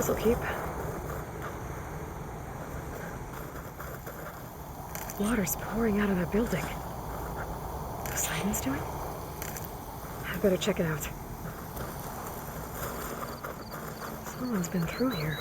this'll keep. Water's pouring out of that building. Poseidon's doing? I better check it out. Someone's been through here.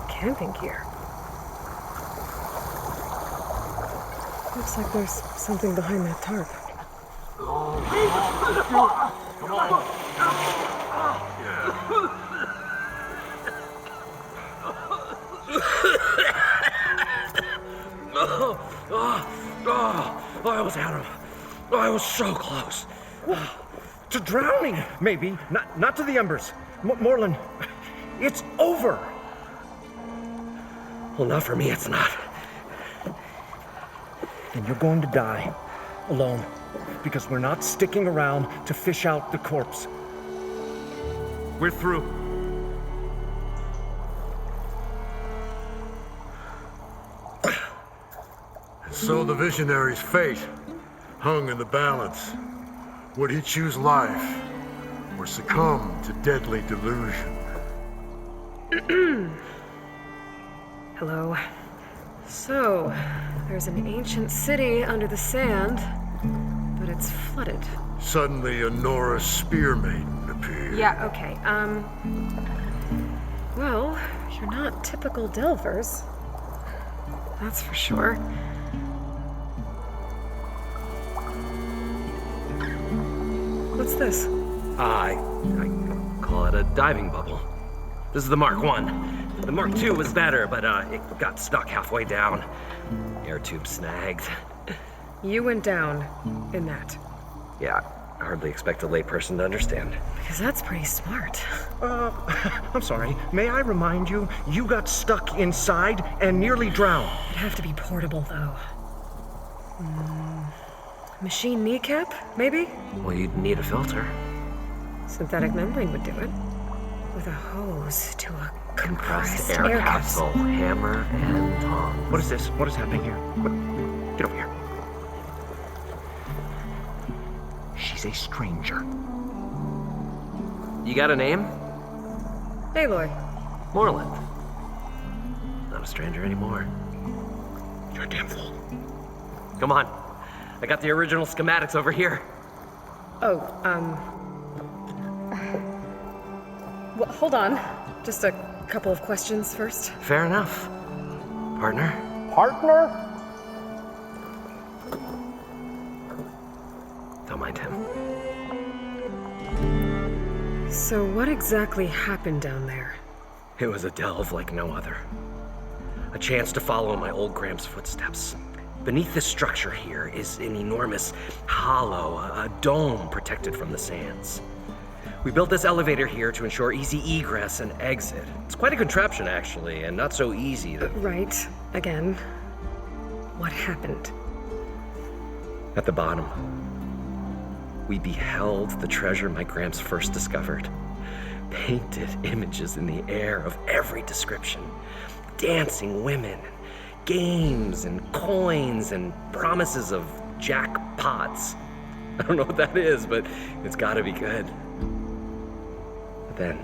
Camping gear. Looks like there's something behind that tarp. I was out of. I was so close. To drowning, maybe. Not to the embers. Moreland, it's over. Well, not for me, it's not. Then you're going to die alone, because we're not sticking around to fish out the corpse. We're through. So the visionary's fate hung in the balance. Would he choose life or succumb to deadly delusion? Hello. So, there's an ancient city under the sand, but it's flooded. Suddenly, a Norse spear maiden appeared. Yeah, okay. Well, you're not typical delvers. That's for sure. What's this? I call it a diving bubble. This is the Mark 1. The Mark 2 was better, but it got stuck halfway down. Air tube snagged. You went down in that. Yeah, I hardly expect a layperson to understand. Because that's pretty smart. I'm sorry. May I remind you, you got stuck inside and nearly drowned. It'd have to be portable, though. Machine kneecap, maybe? Well, you'd need a filter. Synthetic membrane would do it. With a hose to a compressed air capsule, hammer, and tongs. What is this? What is happening here? Get over here. She's a stranger. You got a name? Aloy. Moreland. Not a stranger anymore. You're a damn fool. Come on. I got the original schematics over here. Oh, well, hold on. Just a couple of questions first. Fair enough. Partner? Partner? Don't mind him. So what exactly happened down there? It was a delve like no other. A chance to follow in my old Graham's footsteps. Beneath this structure here is an enormous hollow, a dome protected from the sands. We built this elevator here to ensure easy egress and exit. It's quite a contraption, actually, and not so easy to... Right. Again. What happened? At the bottom, we beheld the treasure my Gramps first discovered. Painted images in the air of every description. Dancing women, games and coins and promises of jackpots. I don't know what that is, but it's gotta be good. But then,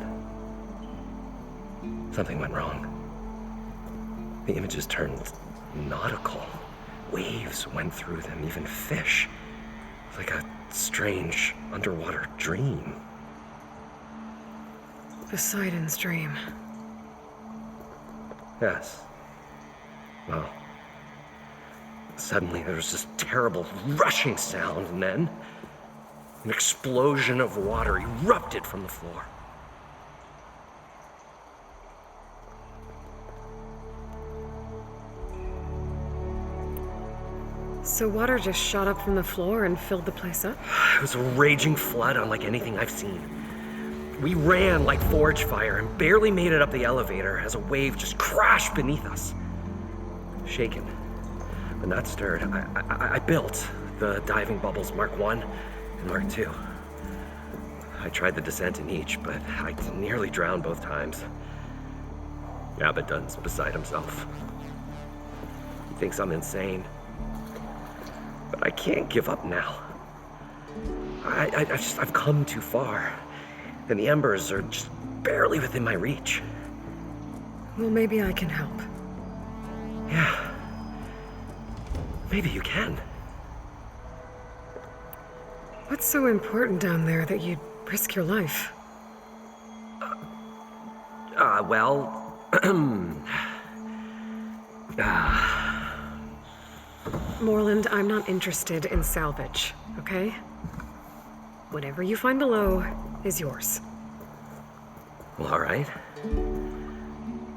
something went wrong. The images turned nautical. Waves went through them, even fish. Like a strange underwater dream. Poseidon's dream. Yes. Well, suddenly there was this terrible rushing sound, and then An explosion of water erupted from the floor. So water just shot up from the floor and filled the place up? It was a raging flood unlike anything I've seen. We ran like forge fire and barely made it up the elevator as a wave just crashed beneath us. Shaken, but not stirred, I built the diving bubbles Mark I and Mark II. I tried the descent in each, but I nearly drowned both times. Abaddon's beside himself. He thinks I'm insane. But I can't give up now. I've come too far. And the embers are just barely within my reach. Well, maybe I can help. Yeah. Maybe you can. What's so important down there that you'd risk your life? Moreland, I'm not interested in salvage, okay? Whatever you find below is yours. Well, all right.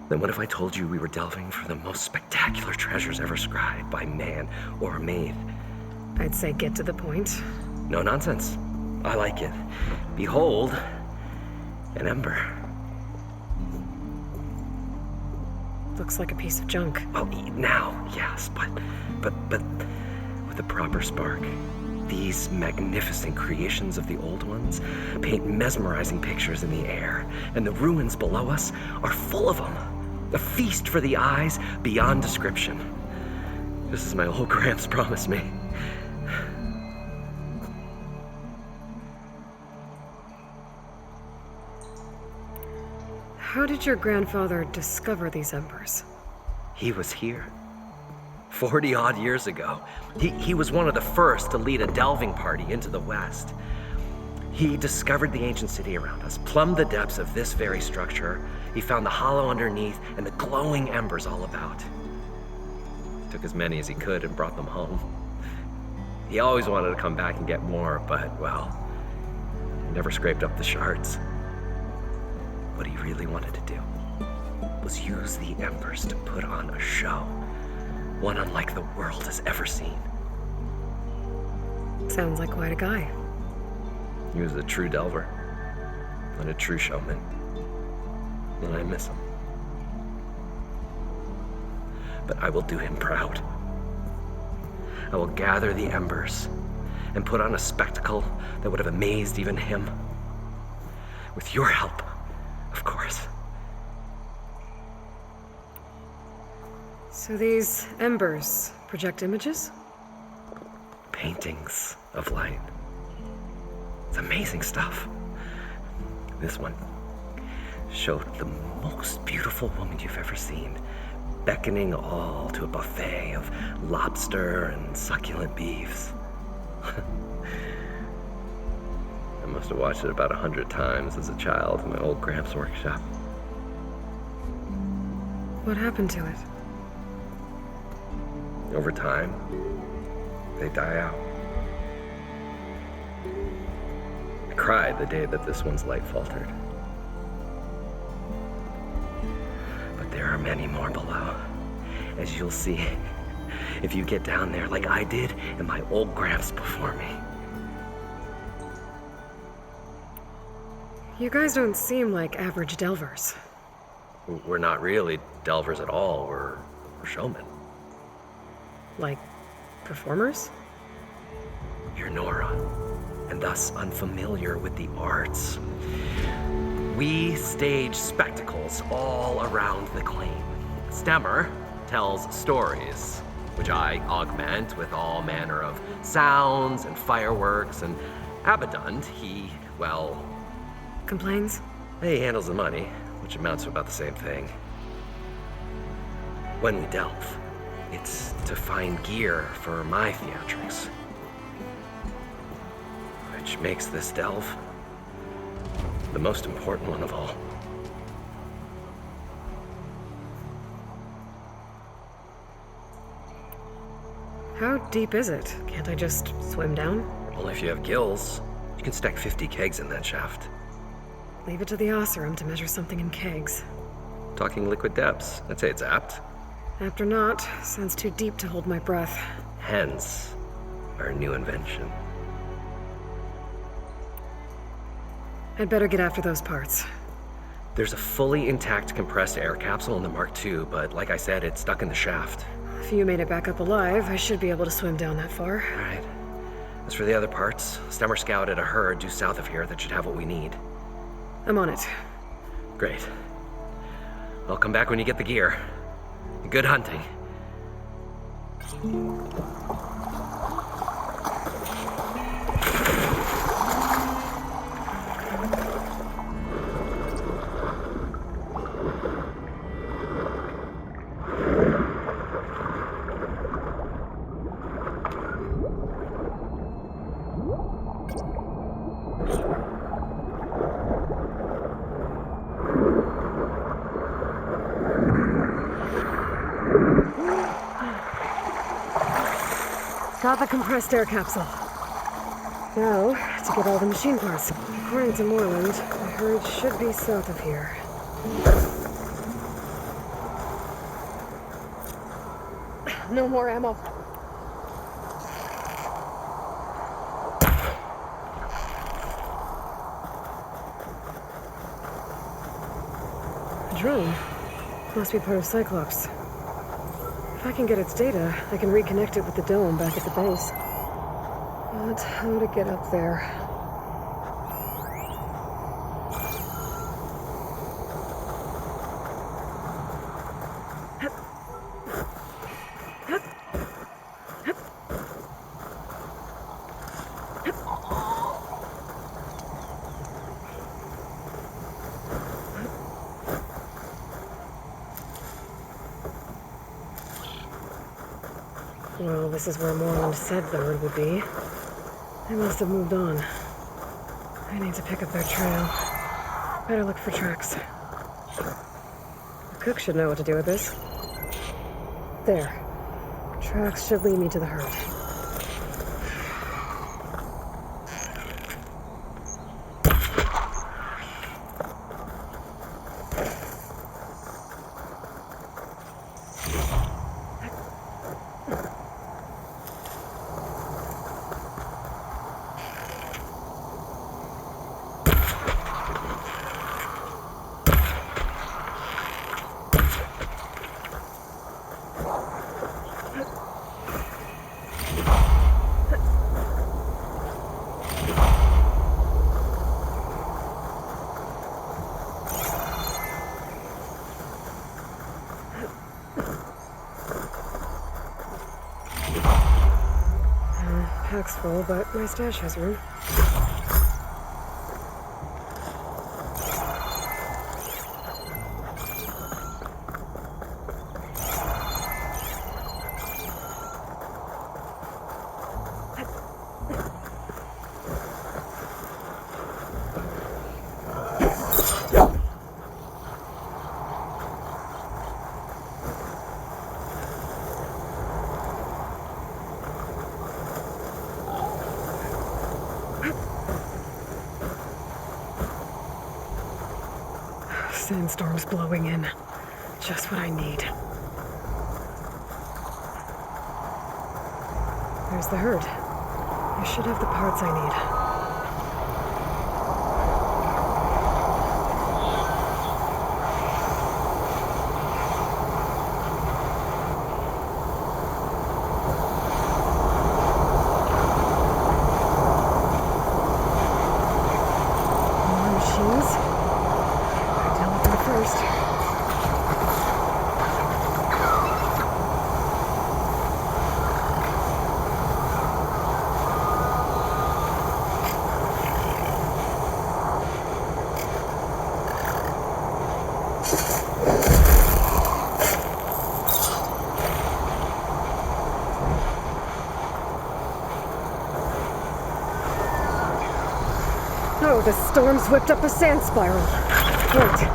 Then what if I told you we were delving for the most spectacular treasures ever scribed by man or maid? I'd say get to the point. No nonsense. I like it. Behold, an ember. Looks like a piece of junk. Well, now, yes, but with a proper spark. These magnificent creations of the old ones paint mesmerizing pictures in the air, and the ruins below us are full of them. A feast for the eyes beyond description. Just as my old Gramps promised me. How did your grandfather discover these embers? He was here. 40-odd years ago. He was one of the first to lead a delving party into the West. He discovered the ancient city around us, plumbed the depths of this very structure. He found the hollow underneath and the glowing embers all about. Took as many as he could and brought them home. He always wanted to come back and get more, but, well, he never scraped up the shards. What he really wanted to do was use the embers to put on a show, one unlike the world has ever seen. Sounds like quite a guy. He was a true delver and a true showman, and I miss him. But I will do him proud. I will gather the embers and put on a spectacle that would have amazed even him. With your help, of course. So these embers project images? Paintings of light. It's amazing stuff. This one showed the most beautiful woman you've ever seen, beckoning all to a buffet of lobster and succulent beefs. I must have watched it about 100 times as a child in my old Gramps' workshop. What happened to it? Over time, they die out. I cried the day that this one's light faltered. But there are many more below, as you'll see if you get down there like I did and my old Gramps before me. You guys don't seem like average delvers. We're not really delvers at all, we're showmen. Like performers? You're Nora, and thus unfamiliar with the arts. We stage spectacles all around the claim. Stemmer tells stories, which I augment with all manner of sounds and fireworks, and Abaddon, he, well... Complains? He handles the money, which amounts to about the same thing. When we delve, it's to find gear for my theatrics. Which makes this delve the most important one of all. How deep is it? Can't I just swim down? Only if you have gills. You can stack 50 kegs in that shaft. Leave it to the Oseram to measure something in kegs. Talking liquid depths, I'd say it's apt. Apt or not, sounds too deep to hold my breath. Hence, our new invention. I'd better get after those parts. There's a fully intact compressed air capsule in the Mark II, but like I said, it's stuck in the shaft. If you made it back up alive, I should be able to swim down that far. All right. As for the other parts, Stemmer scouted a herd due south of here that should have what we need. I'm on it. Great. I'll come back when you get the gear. Good hunting. Got the compressed air capsule. Now, to get all the machine parts. According to Moreland, the herd should be south of here. No more ammo. A drone? Must be part of Cyclops. If I can get its data, I can reconnect it with the dome back at the base. But how to get up there? Well, this is where Moreland said the herd would be. They must have moved on. I need to pick up their trail. Better look for tracks. The cook should know what to do with this. There. Tracks should lead me to the herd. Pack's full, but my stash has room. Sandstorm's blowing in. Just what I need. There's the herd. I should have the parts I need. More machines? I'll look them first. Oh, the storm's whipped up a sand spiral. Wait.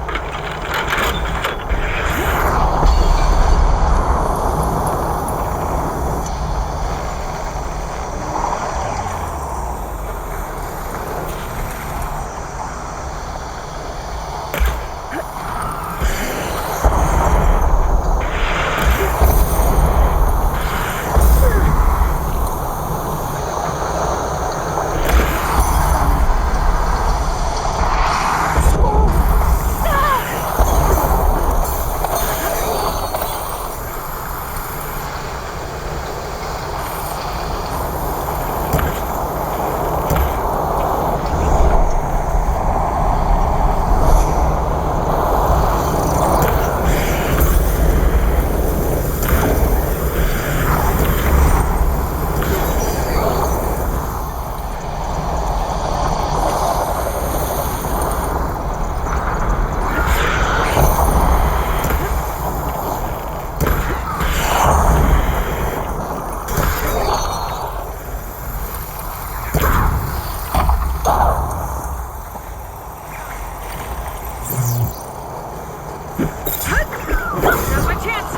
Now's my chance!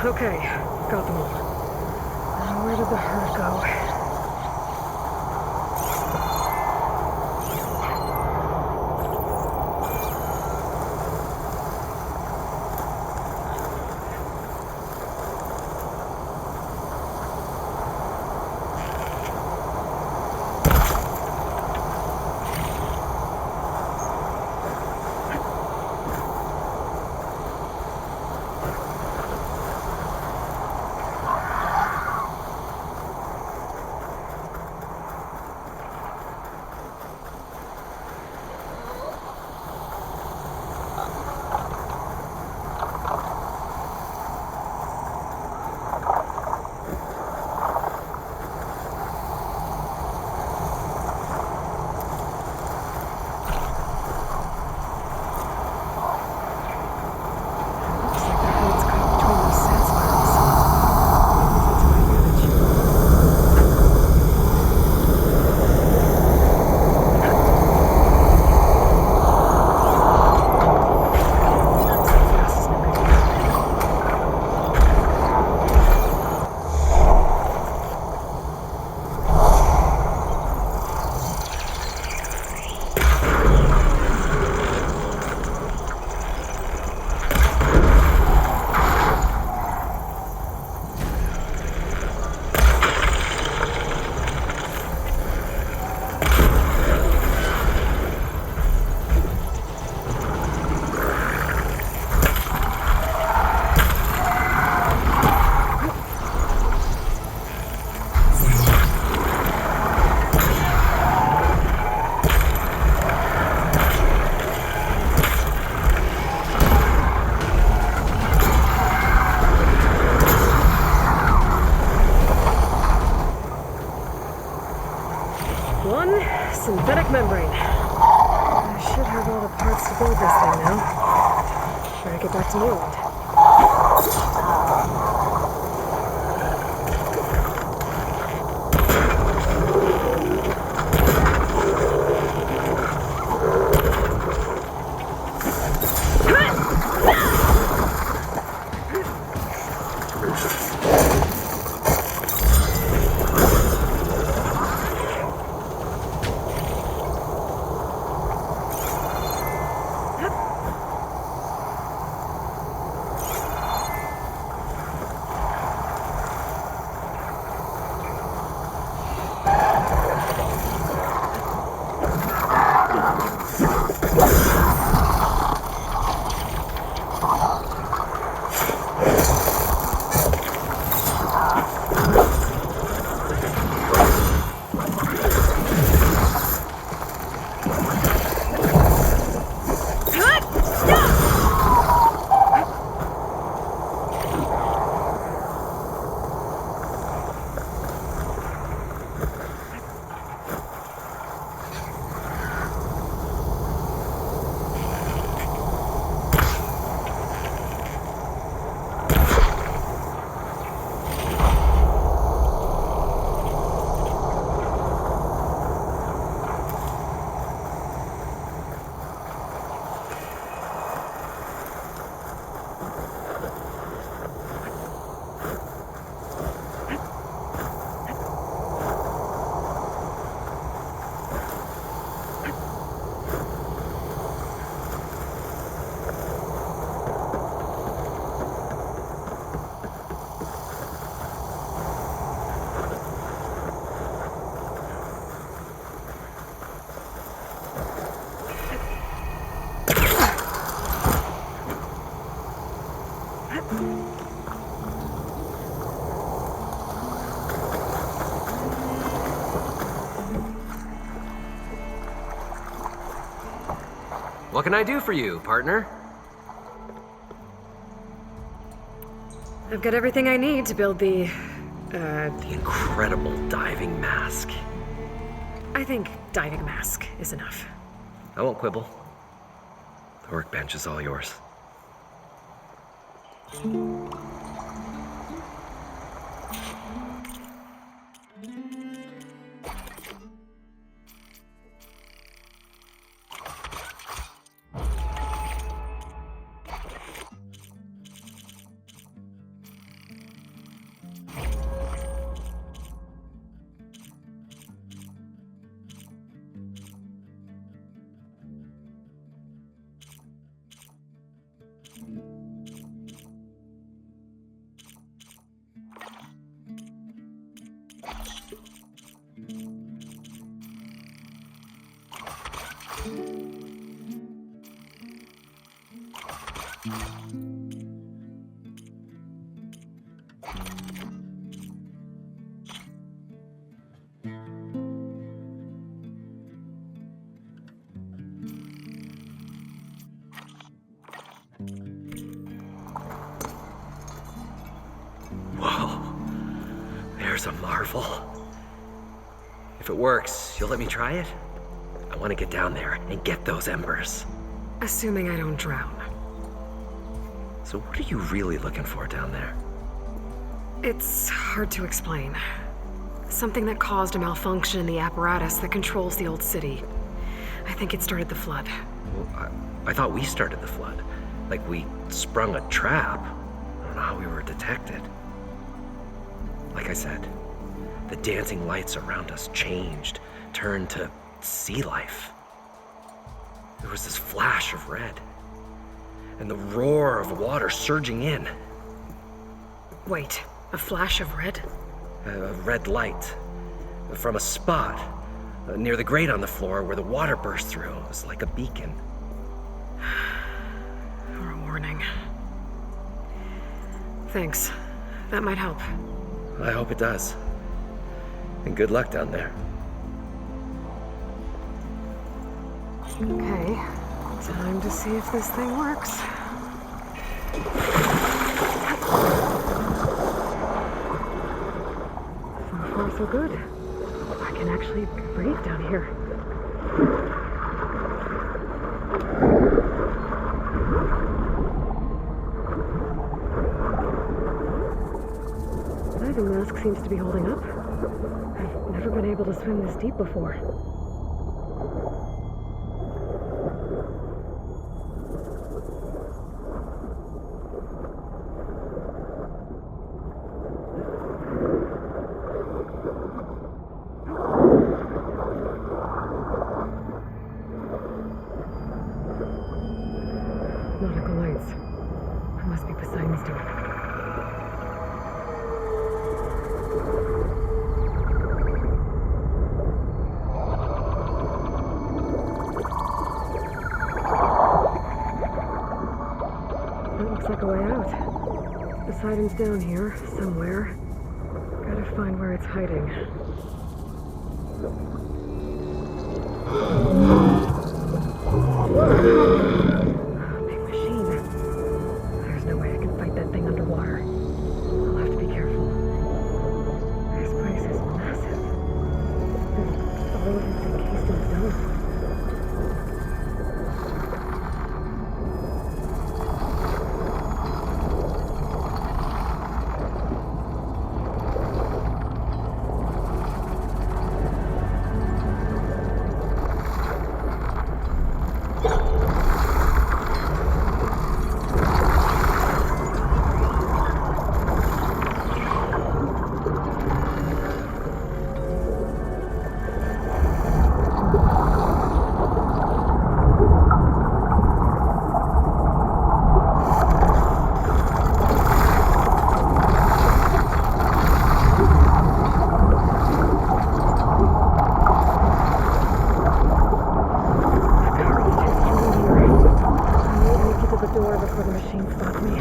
Okay, got them all. Now where did the herd go? One synthetic membrane. I should have all the parts to build this thing now. Better get back to New England. What can I do for you, partner? I've got everything I need to build the Incredible diving mask. I think diving mask is enough. I won't quibble. The workbench is all yours. Whoa, there's a marvel. If it works, you'll let me try it? I want to get down there and get those embers. Assuming I don't drown. So what are you really looking for down there? It's hard to explain. Something that caused a malfunction in the apparatus that controls the old city. I think it started the flood. Well, I thought we started the flood. Like we sprung a trap. I don't know how we were detected. Like I said, the dancing lights around us changed, turned to sea life. There was this flash of red, and the roar of water surging in. Wait, a flash of red? A red light from a spot near the grate on the floor where the water burst through. It was like a beacon. Or a warning. Thanks. That might help. I hope it does. And good luck down there. Okay, time to see if this thing works. So far, so good. I can actually breathe down here. Diving mask seems to be holding up. I've never been able to swim this deep before. Nautical lights. It must be Poseidon's doing. That looks like a way out. Poseidon's down here, somewhere. Gotta find where it's hiding. Big machine. There's no way I can fight that thing underwater. I'll have to be careful. This place is massive. All of it's encased in stone. The door before the machine stopped me.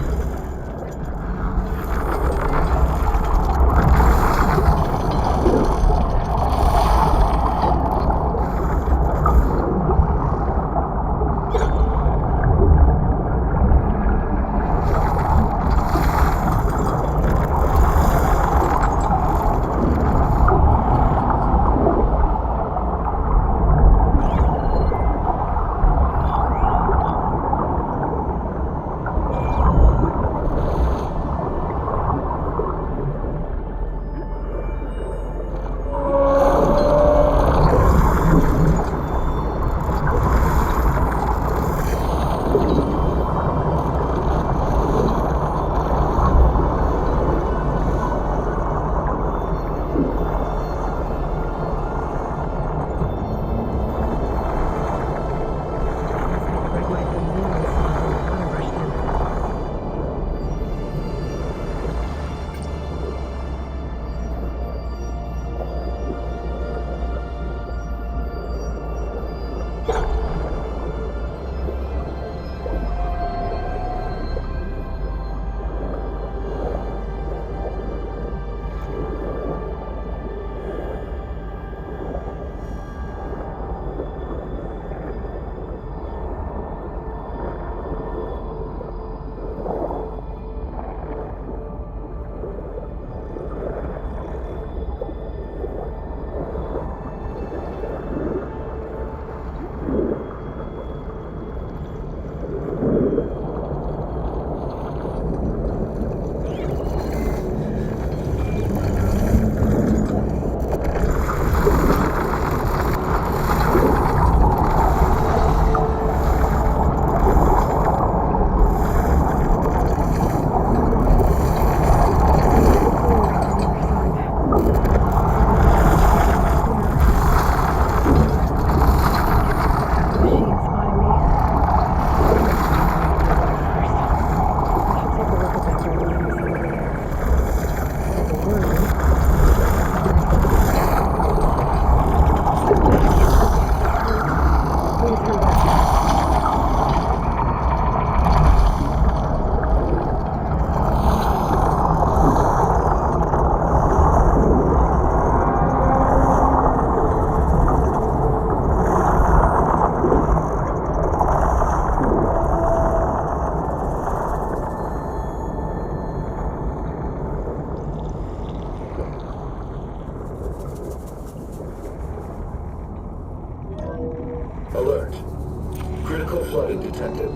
leaking detected.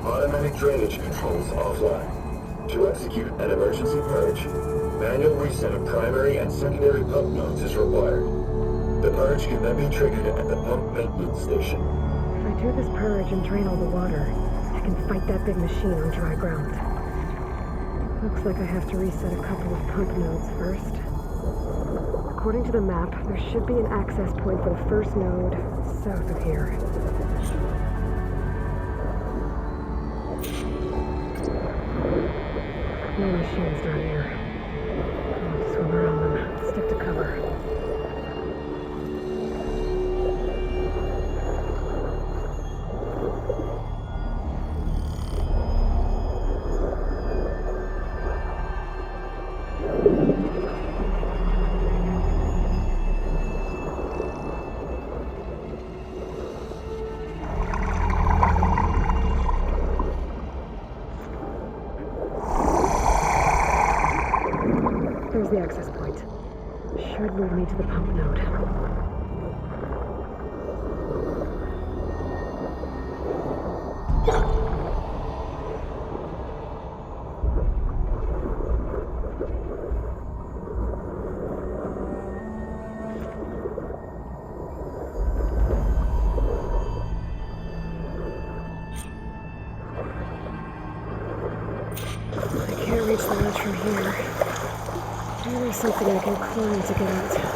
Automatic drainage controls offline. To execute an emergency purge, manual reset of primary and secondary pump nodes is required. The purge can then be triggered at the pump maintenance station. If I do this purge and drain all the water, I can fight that big machine on dry ground. Looks like I have to reset a couple of pump nodes first. According to the map, there should be an access point for the first node south of here. No machines down here. I'll swim around them, stick to cover. There's the access point. Should lead me to the pump node. I can't reach the ledge from here. Maybe something I can climb to get out.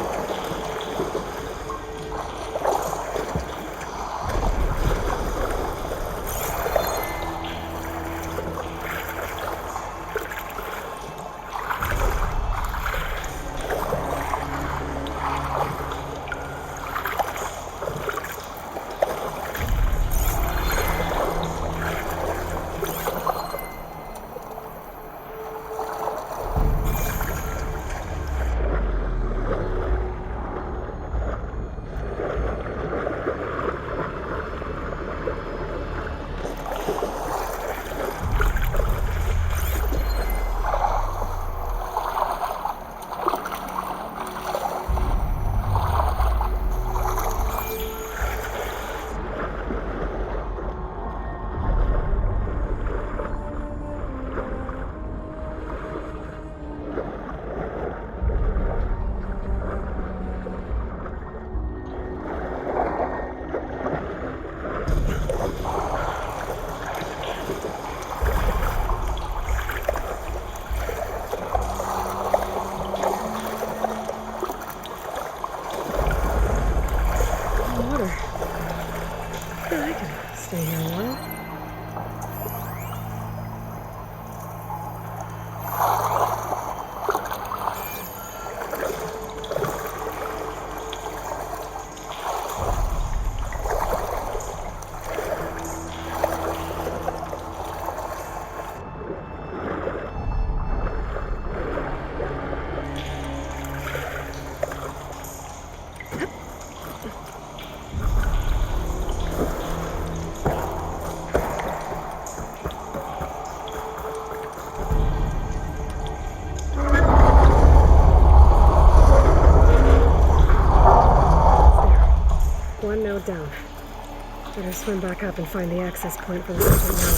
Stay here a while. One node down. Better swim back up and find the access point for the second node.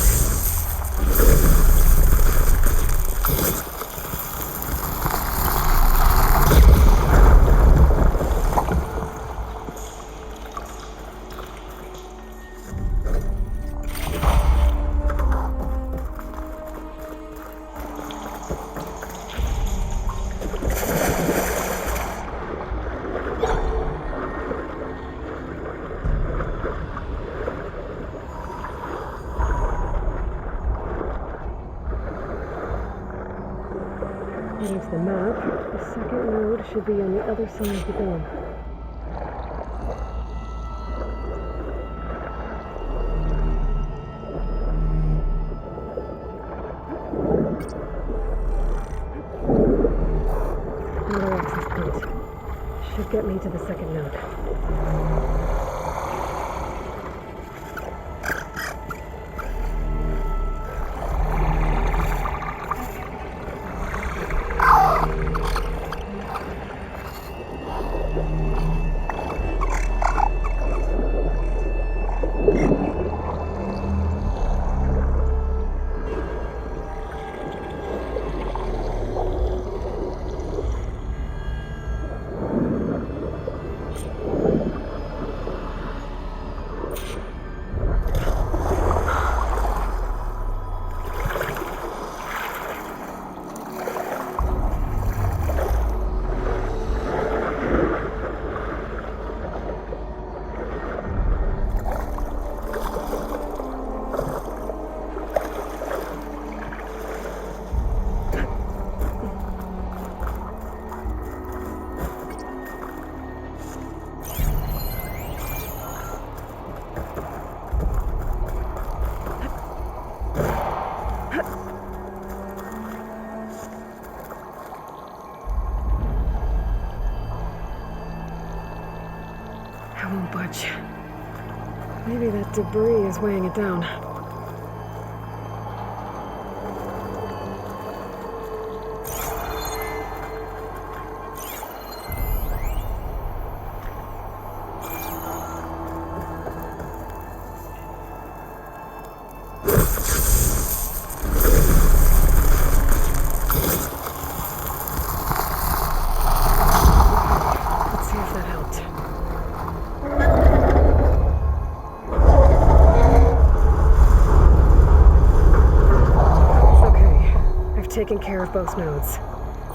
According to the map, the second node should be on the other side of the dome. Another access point. Should get me to the second node. hatch. Maybe that debris is weighing it down. Let's see if that helped. Taken care of both nodes.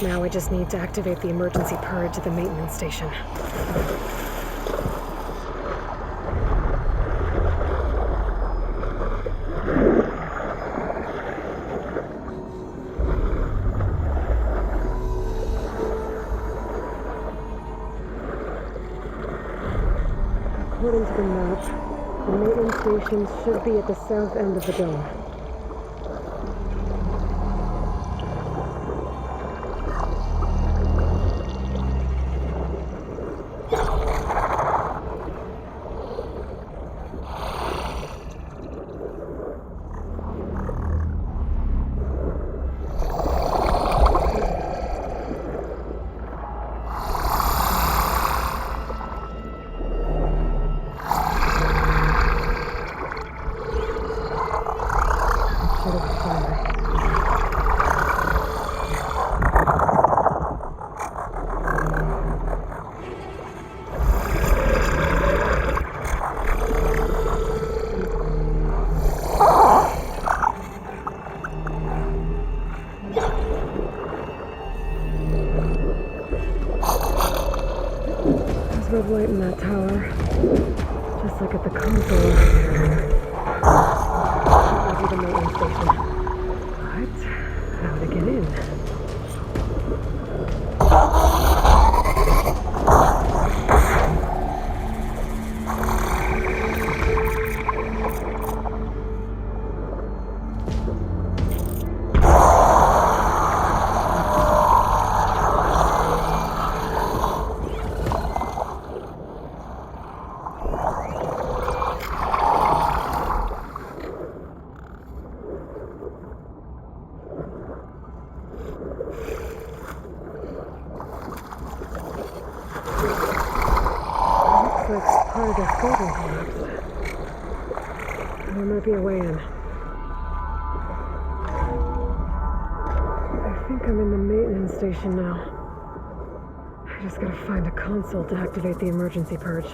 Now I just need to activate the emergency purge at the maintenance station. According to the map, the maintenance station should be at the south end of the dome. Red light in that tower, just like at the console. That might be the maintenance station. But how to get in? Like part of the building collapsed. There might be a way in. I think I'm in the maintenance station now. I just gotta find a console to activate the emergency purge.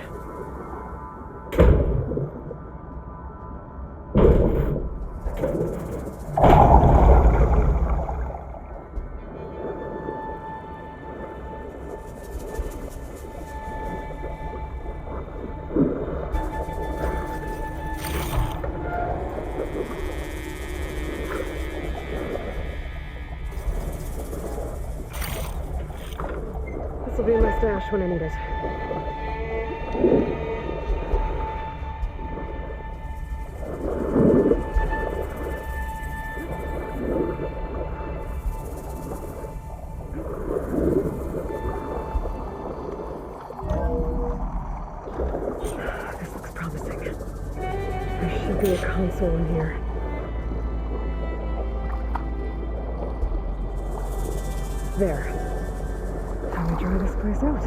This will be my stash when I need it. This looks promising. There should be a console in here. There. Time to try this place out.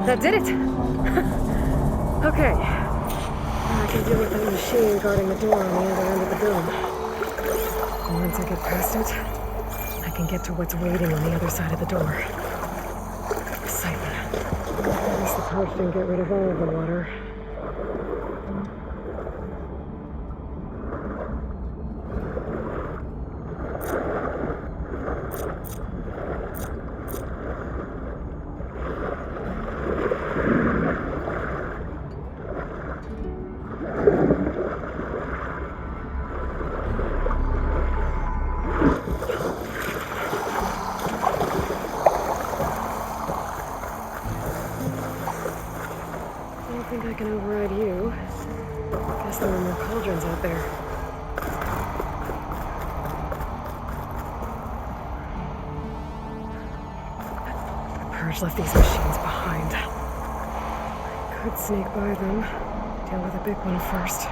That did it! Okay. Now I can deal with that machine guarding the door on the other end of the dome. And once I get past it, I can get to what's waiting on the other side of the door. Poseidon. At least the Purge didn't get rid of all of the water. I don't think I can override you. Guess there are more cauldrons out there. The Purge left these machines behind. I could sneak by them, deal with the big one first.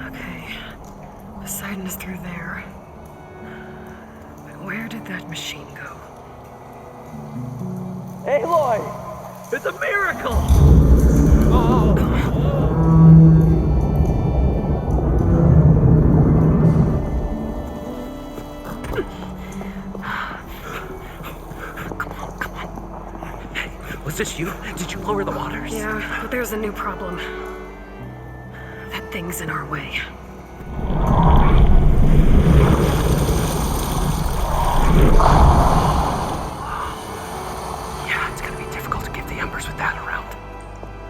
Okay, Poseidon is through there. But where did that machine go? Aloy! It's a miracle! Oh! Come on. Hey, was this you? Did you lower the waters? Yeah, but there's a new problem. That thing's in our way. Yeah, it's gonna be difficult to give the Embers with that around.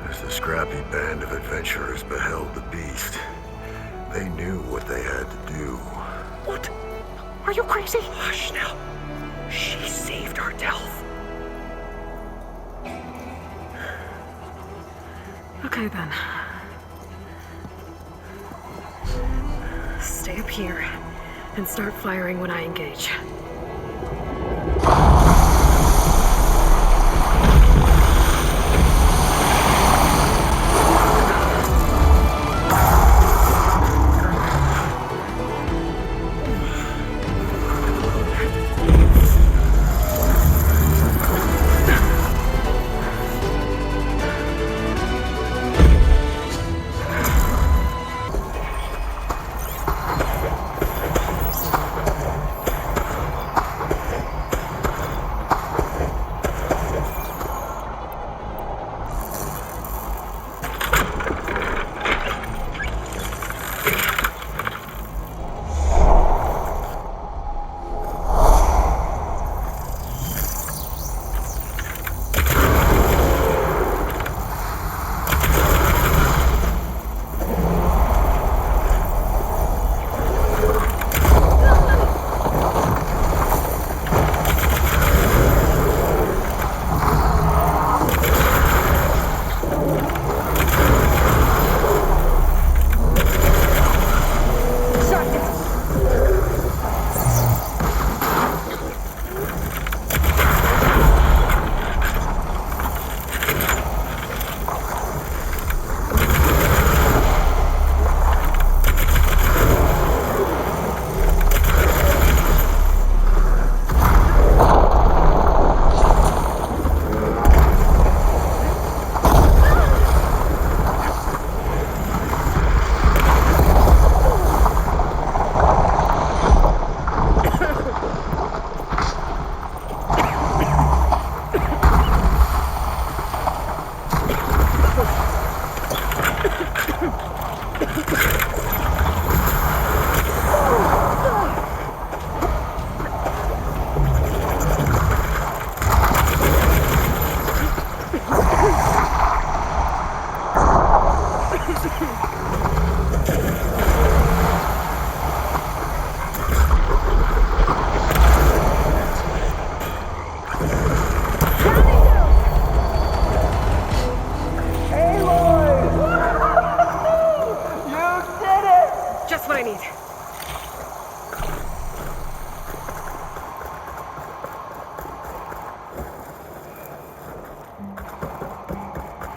As the scrappy band of adventurers beheld the beast, they knew what they had to do. What? Are you crazy? Hush now. She saved our Delph. Okay then. Stay up here and start firing when I engage.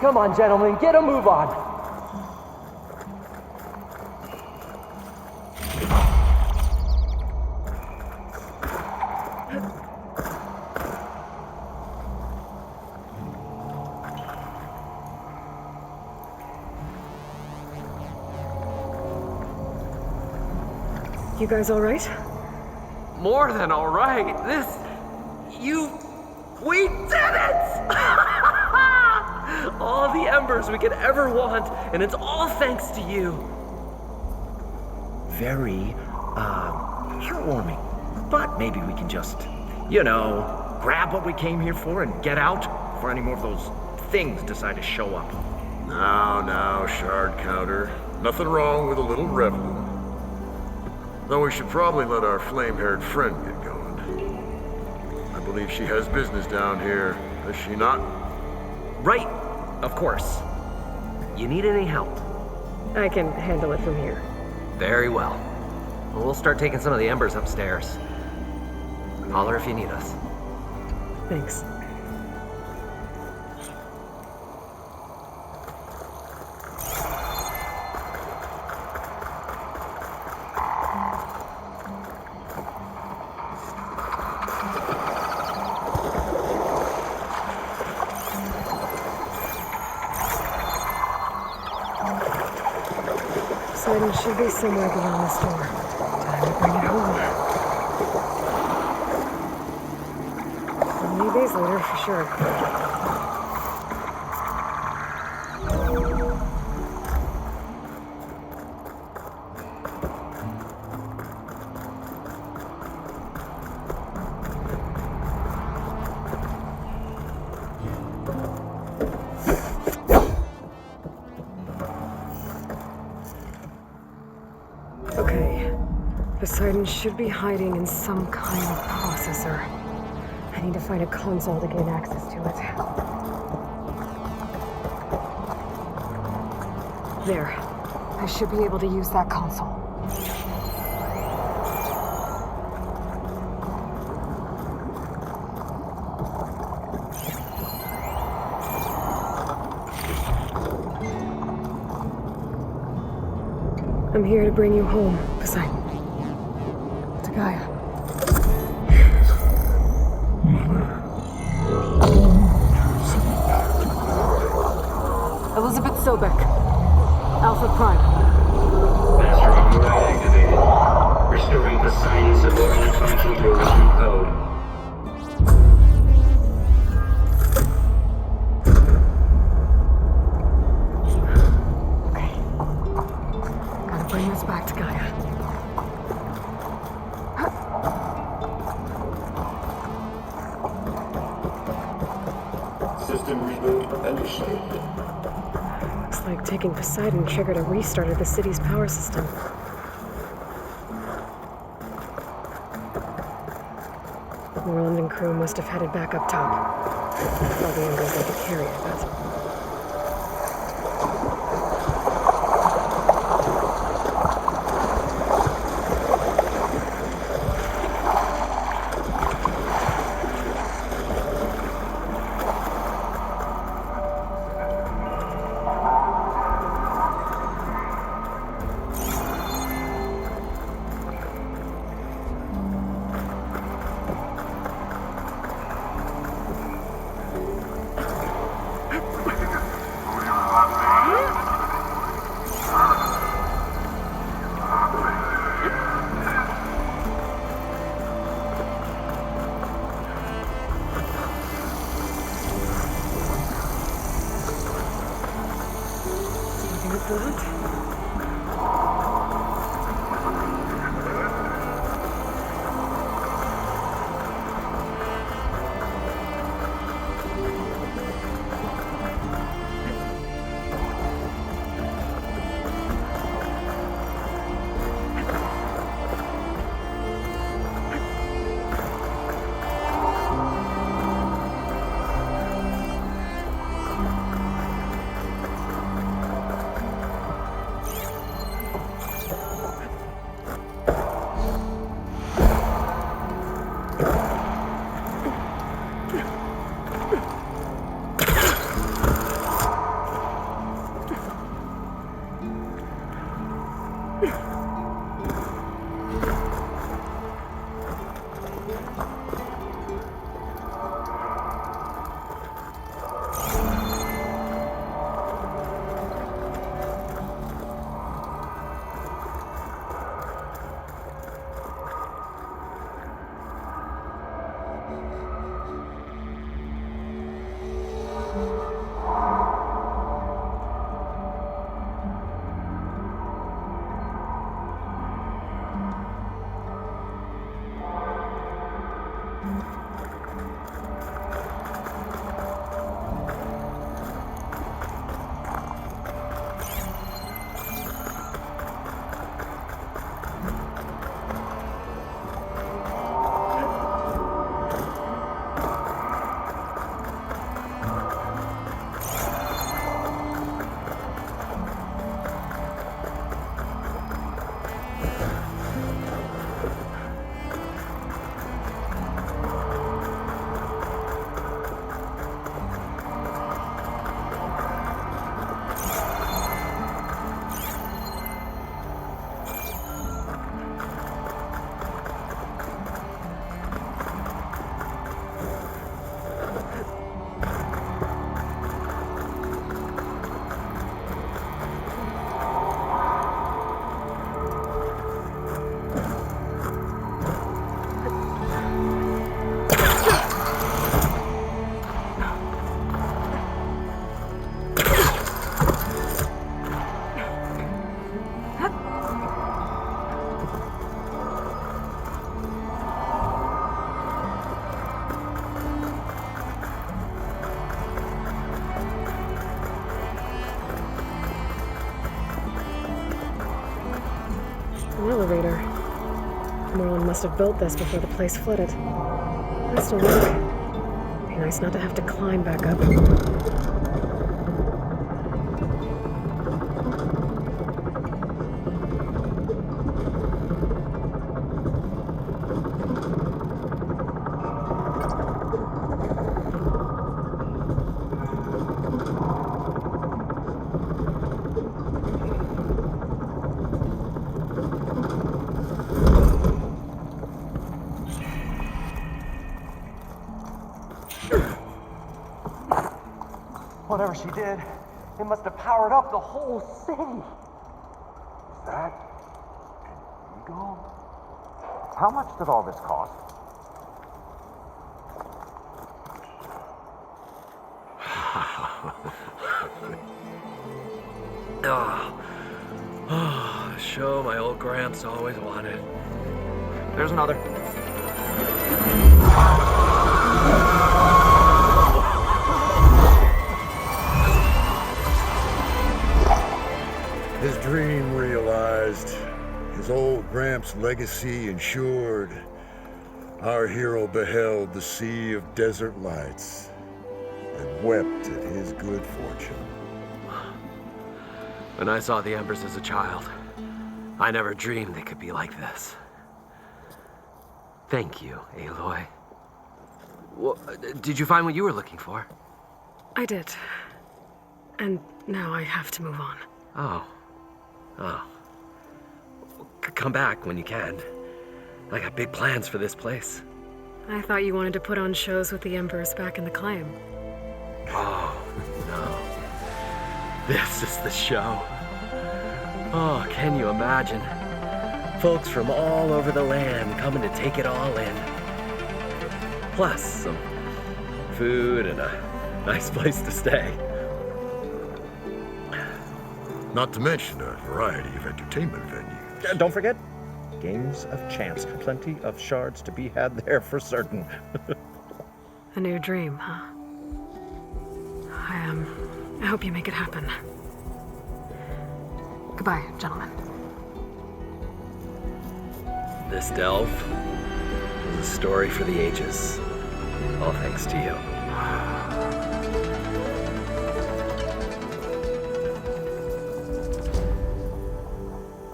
Come on, gentlemen, get a move on. You guys all right? More than all right. We did it! All the embers we could ever want, and it's all thanks to you. Very, heartwarming. But maybe we can just, grab what we came here for and get out before any more of those things decide to show up. Now, shard counter. Nothing wrong with a little revenue. Though we should probably let our flame-haired friend get going. I believe she has business down here, does she not? Right, of course. You need any help? I can handle it from here. Very well. We'll start taking some of the embers upstairs. Holler if you need us. Thanks. Poseidon should be somewhere beyond this door. Time to bring it home. I'll need these later for sure. Okay. Poseidon should be hiding in some kind of processor. I need to find a console to gain access to it. There. I should be able to use that console. I'm here to bring you home, Poseidon. To Gaia. Elizabeth Sobek. Alpha Prime. Master override activated. Restoring Poseidon's subordinate function to original code. Bring us back to Gaia. System reboot initiated. Looks like taking Poseidon triggered a restart of the city's power system. Moreland and crew must have headed back up top. All the embers they could carry, I bet. An elevator. Moreland must have built this before the place flooded. That's still work. Be nice not to have to climb back up. Whatever she did, it must have powered up the whole city. Is that an eagle? How much did all this cost? Oh, show my old Gramps always wanted. There's another. His dream realized, his old Gramps' legacy ensured. Our hero beheld the sea of desert lights and wept at his good fortune. When I saw the embers as a child, I never dreamed they could be like this. Thank you, Aloy. Well, did you find what you were looking for? I did. And now I have to move on. Oh. Come back when you can. I got big plans for this place. I thought you wanted to put on shows with the Embers back in the claim. Oh, no. This is the show. Oh, can you imagine? Folks from all over the land coming to take it all in. Plus some food and a nice place to stay. Not to mention a variety of entertainment venues. Don't forget, games of chance. Plenty of shards to be had there for certain. A new dream, huh? I hope you make it happen. Goodbye, gentlemen. This delve is a story for the ages. All thanks to you.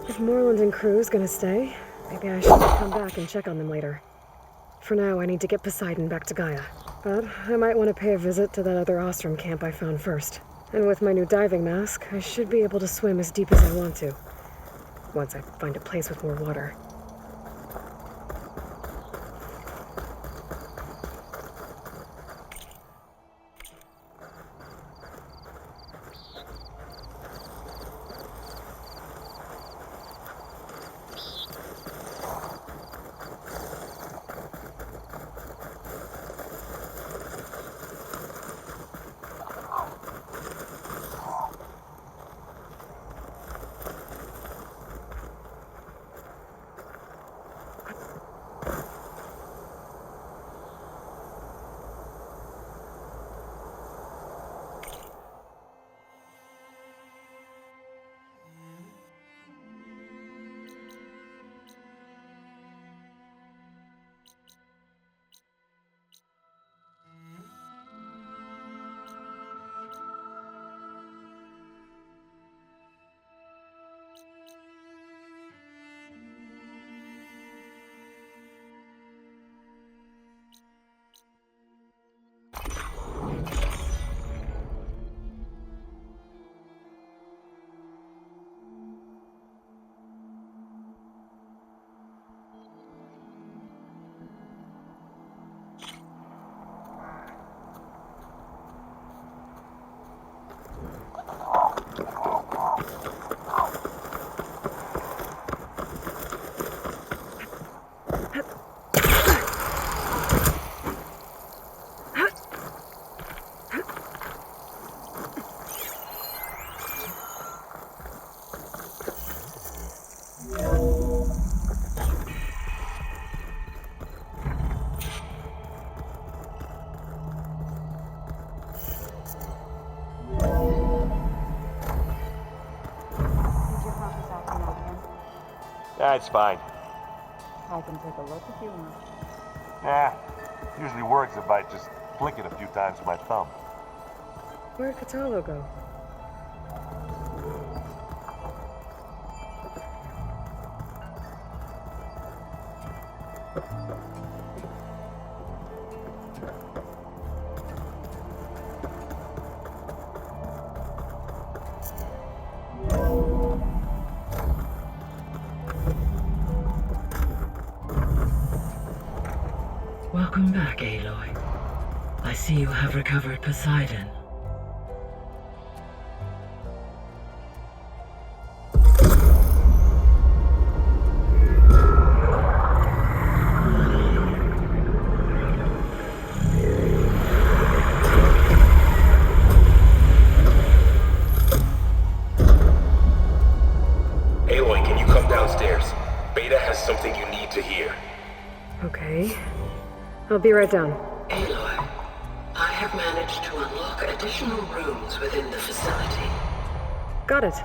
If Moreland and crew's gonna stay, maybe I should come back and check on them later. For now, I need to get Poseidon back to Gaia. But I might want to pay a visit to that other Ostrom camp I found first. And with my new diving mask, I should be able to swim as deep as I want to. once I find a place with more water. That's fine. I can take a look if you want. Nah, usually works if I just flick it a few times with my thumb. Where'd Cataldo go? Welcome back, Aloy. I see you have recovered Poseidon. Aloy, can you come downstairs? Beta has something you need to hear. Okay. I'll be right down. Aloy, I have managed to unlock additional rooms within the facility. Got it.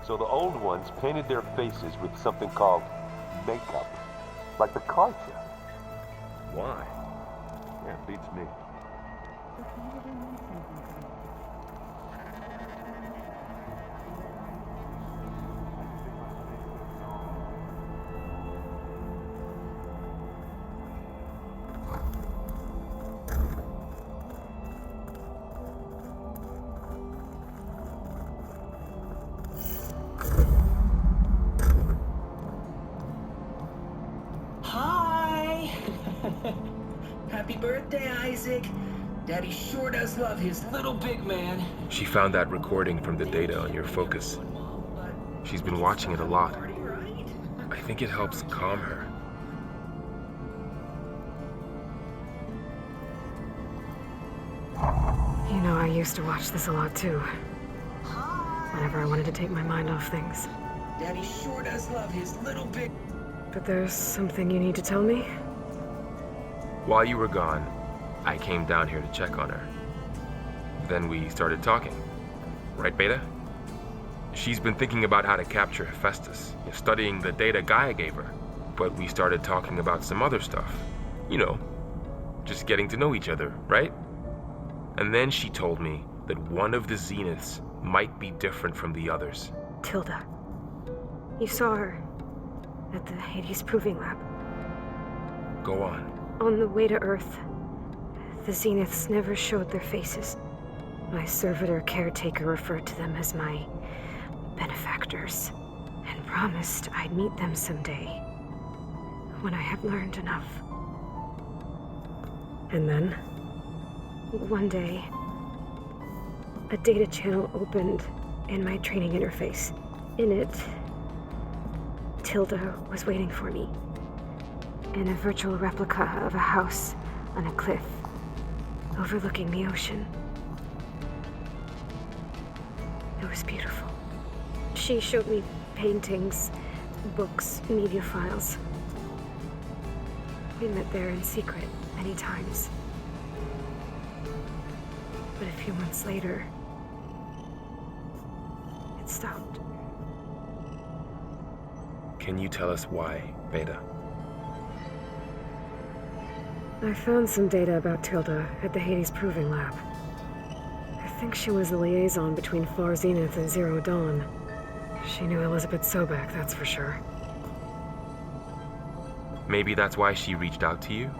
So the old ones painted their faces with something called makeup, like the card show. Why? Yeah, beats me. Hi! Happy birthday, Isaac. Daddy sure does love his little big man. She found that recording from the data on your focus. She's been watching it a lot. I think it helps calm her. You know, I used to watch this a lot too. Whenever I wanted to take my mind off things. Daddy sure does love his little big... But there's something you need to tell me? While you were gone, I came down here to check on her. Then we started talking. Right, Beta? She's been thinking about how to capture Hephaestus, studying the data Gaia gave her. But we started talking about some other stuff. You know, just getting to know each other, right? And then she told me that one of the Zeniths might be different from the others. Tilda. You saw her at the Hades Proving Lab. Go on. On the way to Earth, the Zeniths never showed their faces. My servitor caretaker referred to them as my benefactors, and promised I'd meet them someday, when I had learned enough. And then, one day, a data channel opened in my training interface. In it, Tilda was waiting for me, in a virtual replica of a house on a cliff, overlooking the ocean. It was beautiful. She showed me paintings, books, media files. We met there in secret many times. But a few months later, it stopped. Can you tell us why, Beta? I found some data about Tilda at the Hades Proving Lab. I think she was the liaison between Far Zenith and Zero Dawn. She knew Elizabeth Sobek, that's for sure. Maybe that's why she reached out to you?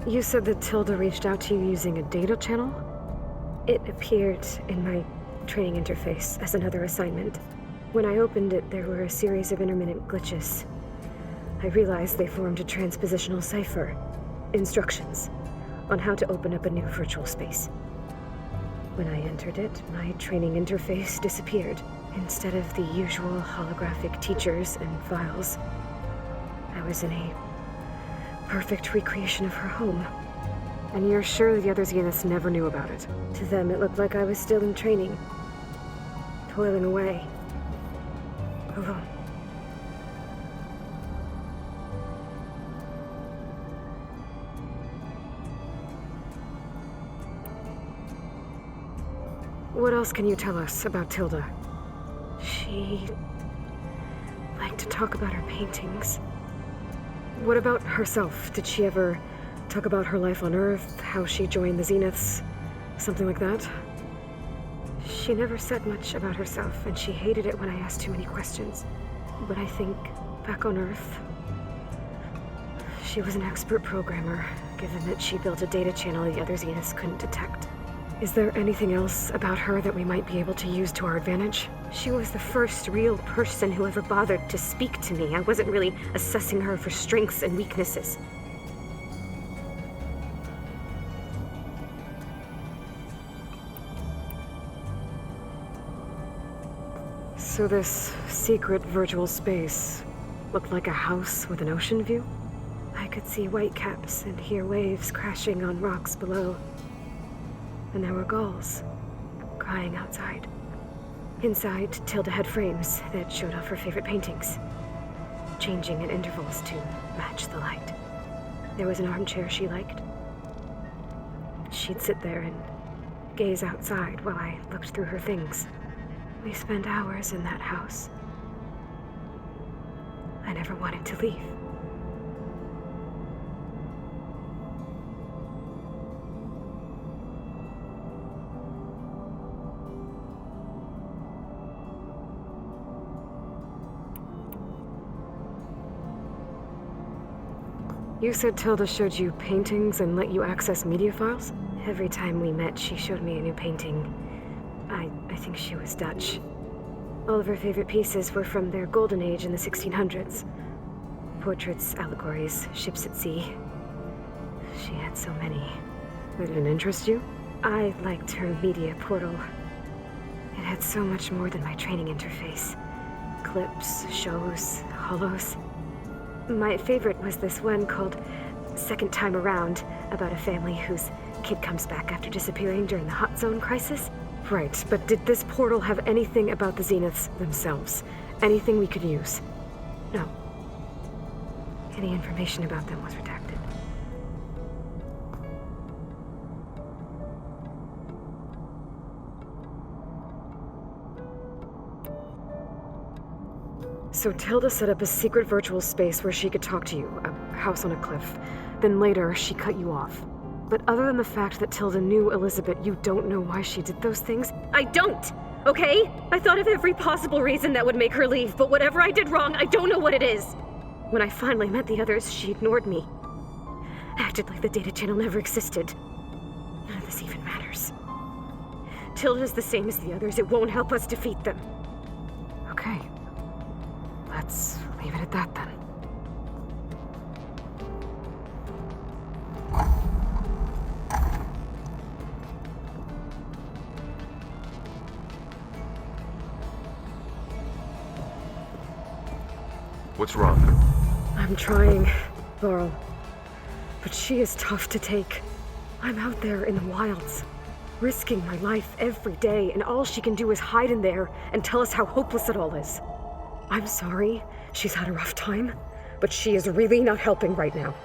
You said that Tilda reached out to you using a data channel? It appeared in my training interface as another assignment. When I opened it, there were a series of intermittent glitches. I realized they formed a transpositional cipher, instructions on how to open up a new virtual space. When I entered it, my training interface disappeared. Instead of the usual holographic teachers and files, I was in a perfect recreation of her home. And you're sure the other Zeniths never knew about it? To them, it looked like I was still in training, toiling away, alone. What else can you tell us about Tilda? She liked to talk about her paintings. What about herself? Did she ever talk about her life on Earth, how she joined the Zeniths, something like that? She never said much about herself, and she hated it when I asked too many questions. But I think, back on Earth, she was an expert programmer, given that she built a data channel the other Zeniths couldn't detect. Is there anything else about her that we might be able to use to our advantage? She was the first real person who ever bothered to speak to me. I wasn't really assessing her for strengths and weaknesses. So this secret virtual space looked like a house with an ocean view? I could see whitecaps and hear waves crashing on rocks below. And there were gulls crying outside. Inside, Tilda had frames that showed off her favorite paintings, changing at intervals to match the light. There was an armchair she liked. She'd sit there and gaze outside while I looked through her things. We spent hours in that house. I never wanted to leave. You said Tilda showed you paintings and let you access media files? Every time we met, she showed me a new painting. I think she was Dutch. All of her favorite pieces were from their golden age in the 1600s. Portraits, allegories, ships at sea. She had so many. That didn't interest you? I liked her media portal. It had so much more than my training interface. Clips, shows, holos. My favorite was this one called Second Time Around, about a family whose kid comes back after disappearing during the Hot Zone crisis. Right, but did this portal have anything about the Zeniths themselves? Anything we could use? No. Any information about them was redacted. So Tilda set up a secret virtual space where she could talk to you, a house on a cliff. Then later, she cut you off. But other than the fact that Tilda knew Elizabeth, you don't know why she did those things? I don't! Okay? I thought of every possible reason that would make her leave, but whatever I did wrong, I don't know what it is. When I finally met the others, she ignored me. Acted like the data channel never existed. None of this even matters. Tilda's the same as the others. It won't help us defeat them. Okay. Let's leave it at that then. What's wrong? I'm trying, Laurel. But she is tough to take. I'm out there in the wilds, risking my life every day, and all she can do is hide in there and tell us how hopeless it all is. I'm sorry, she's had a rough time, but she is really not helping right now.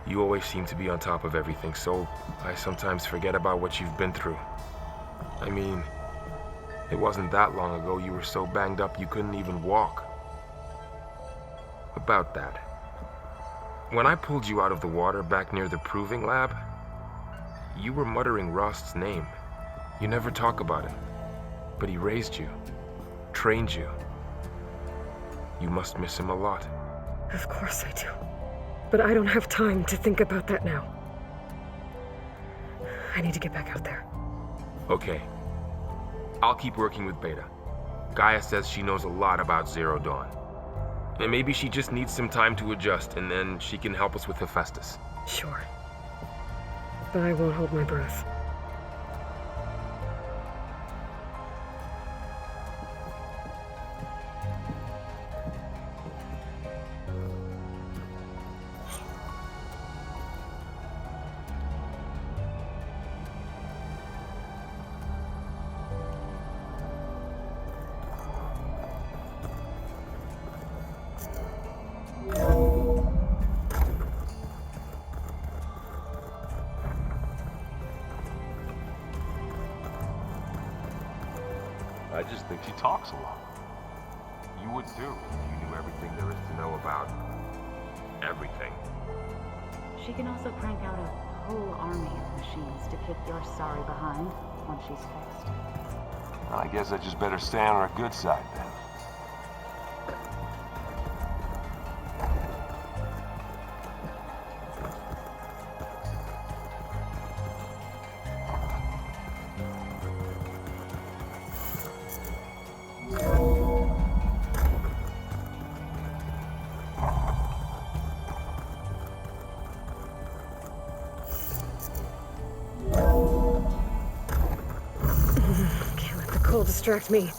You always seem to be on top of everything, so I sometimes forget about what you've been through. I mean, it wasn't that long ago you were so banged up you couldn't even walk. About that. When I pulled you out of the water back near the proving lab, you were muttering Rost's name. You never talk about him, but he raised you, trained you. You must miss him a lot. Of course I do. But I don't have time to think about that now. I need to get back out there. Okay. I'll keep working with Beta. Gaia says she knows a lot about Zero Dawn. And maybe she just needs some time to adjust, and then she can help us with Hephaestus. Sure. But I won't hold my breath. I just think she talks a lot. You would too if you knew everything there is to know about everything. She can also crank out a whole army of machines to kick your sorry behind once she's fixed. I guess I just better stay on her good side then. Can't let the cold distract me.